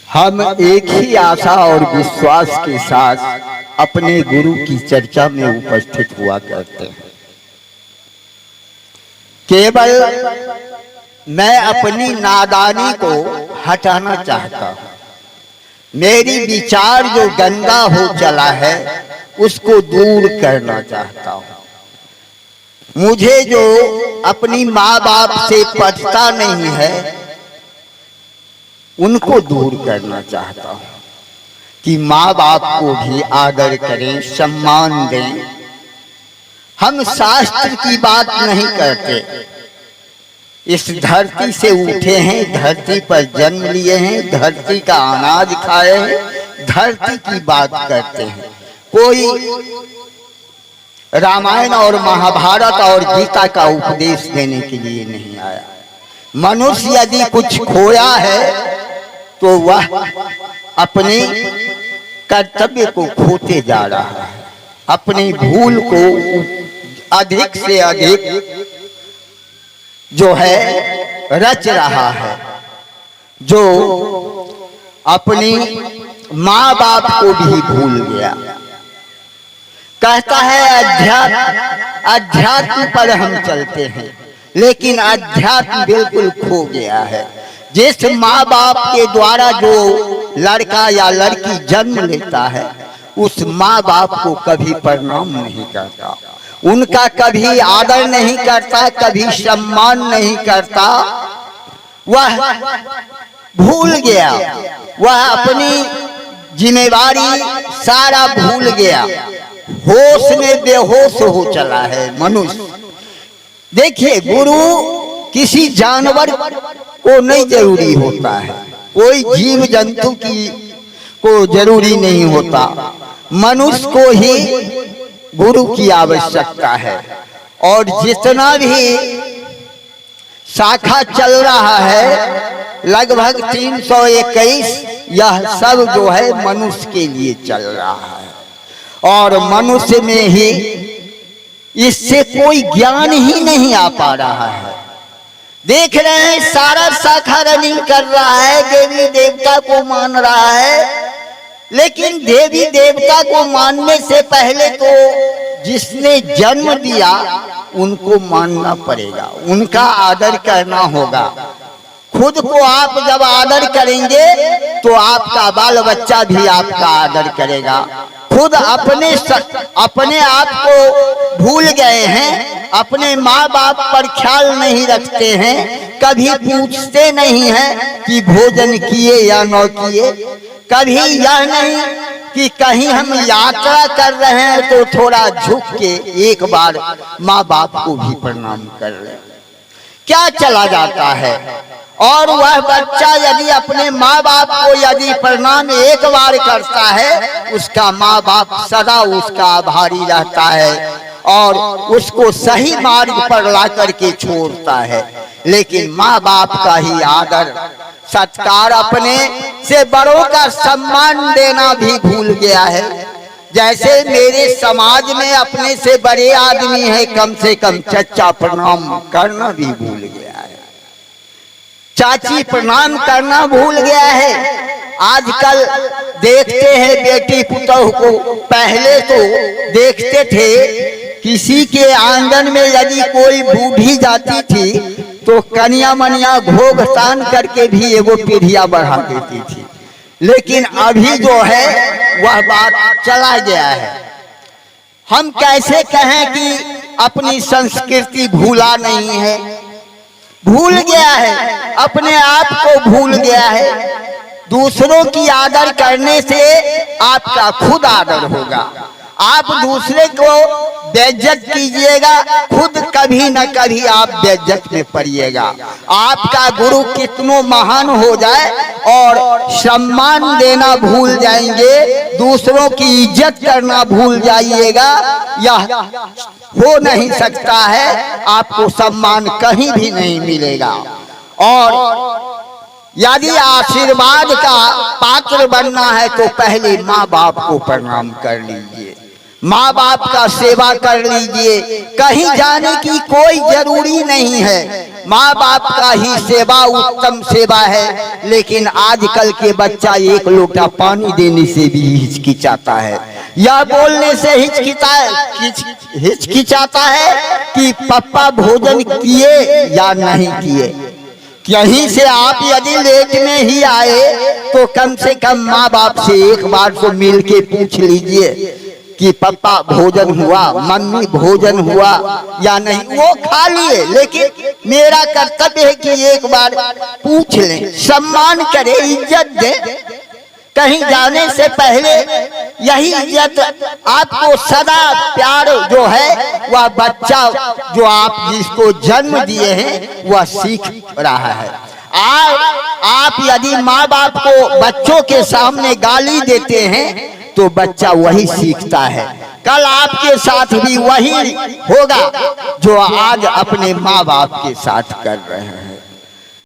हम एक ही आशा और विश्वास के साथ अपने गुरु की चर्चा में उपस्थित हुआ करते हैं। केवल मैं अपनी नादानी को हटाना चाहता हूँ। मेरी विचार जो गंदा हो चला है उसको दूर करना चाहता हूँ। मुझे जो अपनी माँ बाप से पटता नहीं है उनको दूर करना चाहता हूँ कि माँ बाप को भी आदर करें, सम्मान दें। हम शास्त्र की बात नहीं करते। इस धरती से उठे हैं, धरती पर जन्म लिए हैं, धरती का अनाज खाए हैं, धरती की बात करते हैं। कोई रामायण और महाभारत और गीता का उपदेश देने के लिए नहीं आया। मनुष्य यदि कुछ खोया है तो वह अपने कर्तव्य को खोते जा रहा है, अपनी भूल को अधिक से अधिक जो है रच रहा है, जो अपनी माँ बाप को भी भूल गया। कहता है अध्यात्म पर हम चलते हैं, लेकिन अध्यात्म बिल्कुल खो गया है। जिस माँ बाप के द्वारा जो लड़का या लड़की जन्म लेता है उस माँ बाप को कभी प्रणाम नहीं करता, उनका कभी आदर नहीं करता, कभी सम्मान नहीं करता। वह भूल गया, वह अपनी जिम्मेवारी सारा भूल गया, होश में बेहोश हो चला है मनुष्य। देखिए, गुरु किसी जानवर को नहीं जरूरी होता है, कोई जीव जंतु को जरूरी नहीं होता, मनुष्य को ही गुरु की आवश्यकता है। और जितना भी शाखा चल रहा है लगभग 321, यह सब जो है मनुष्य के लिए चल रहा है। और मनुष्य में ही इससे कोई ज्ञान ही नहीं आ पा रहा है। देख रहे हैं सारा शाखा रनिंग कर रहा है, देवी देवता को मान रहा है, लेकिन देवी देवता को मानने से पहले तो जिसने जन्म दिया उनको मानना पड़ेगा, उनका आदर करना होगा। खुद को आप जब आदर करेंगे तो आपका बाल बच्चा भी आपका आदर करेगा। खुद अपने आप को भूल गए हैं, अपने माँ बाप पर ख्याल नहीं रखते हैं, कभी पूछते नहीं हैं कि भोजन किए या न किए, कभी यह नहीं कि कहीं हम यात्रा कर रहे हैं तो थोड़ा झुक के एक बार माँ बाप को भी प्रणाम कर ले। क्या चला जाता है? और वह बच्चा यदि अपने माँ बाप को यदि प्रणाम एक बार करता है, उसका माँ बाप सदा उसका आभारी रहता है और उसको सही मार्ग पर ला करके छोड़ता है। लेकिन माँ बाप का ही आदर सत्कार, अपने से बड़ों का सम्मान देना भी भूल गया है। जैसे मेरे समाज में अपने से बड़े आदमी है, कम से कम चचा प्रणाम करना भी भूल गया है, चाची प्रणाम करना भूल गया है। आजकल देखते हैं बेटी पुतोह को, पहले तो देखते थे किसी के आंगन में यदि कोई बूढ़ी जाती थी तो कन्या मनिया घोग तान करके भी एगो पीढ़िया बढ़ा देती थी, लेकिन अभी जो है वह बात चला गया है। हम कैसे कहें कि अपनी संस्कृति भूला नहीं है? भूल गया है, अपने आप को भूल गया है। दूसरों की आदर करने से आपका खुद आदर होगा। आप दूसरे को बेइज्जत कीजिएगा, खुद कभी न कभी आप बेइज्जत में पड़िएगा। आपका गुरु कितनो महान हो जाए और सम्मान देना भूल जाएंगे, दूसरों की इज्जत करना भूल जाइएगा, यह हो नहीं सकता है। आपको सम्मान कहीं भी नहीं मिलेगा। और यदि आशीर्वाद का पात्र बनना है तो पहले माँ बाप को प्रणाम कर लीजिए। माँ बाप का सेवा कर लीजिए, कहीं जाने की कोई जरूरी नहीं है। माँ बाप का ही सेवा उत्तम सेवा है। लेकिन आजकल के बच्चा एक लोटा पानी देने से भी हिचकिचाता है, या बोलने से हिचकिचाता है कि पापा भोजन किए या नहीं किए। यहीं से आप यदि लेट में ही आए तो कम से कम माँ बाप से एक बार तो मिल के पूछ लीजिए कि पापा भोजन हुआ, मम्मी भोजन हुआ या नहीं। वो खा लिए, लेकिन मेरा कर्तव्य है कि एक बार पूछ लें, सम्मान करें, इज्जत दें। कहीं जाने से पहले यही इज्जत आपको सदा प्यार जो है वह बच्चा जो आप जिसको जन्म दिए हैं वह सीख रहा है। आप यदि माँ बाप को बच्चों के सामने गाली देते हैं तो बच्चा वही सीखता है। कल आपके साथ भी वही होगा जो आज अपने माँ बाप के साथ कर रहे हैं।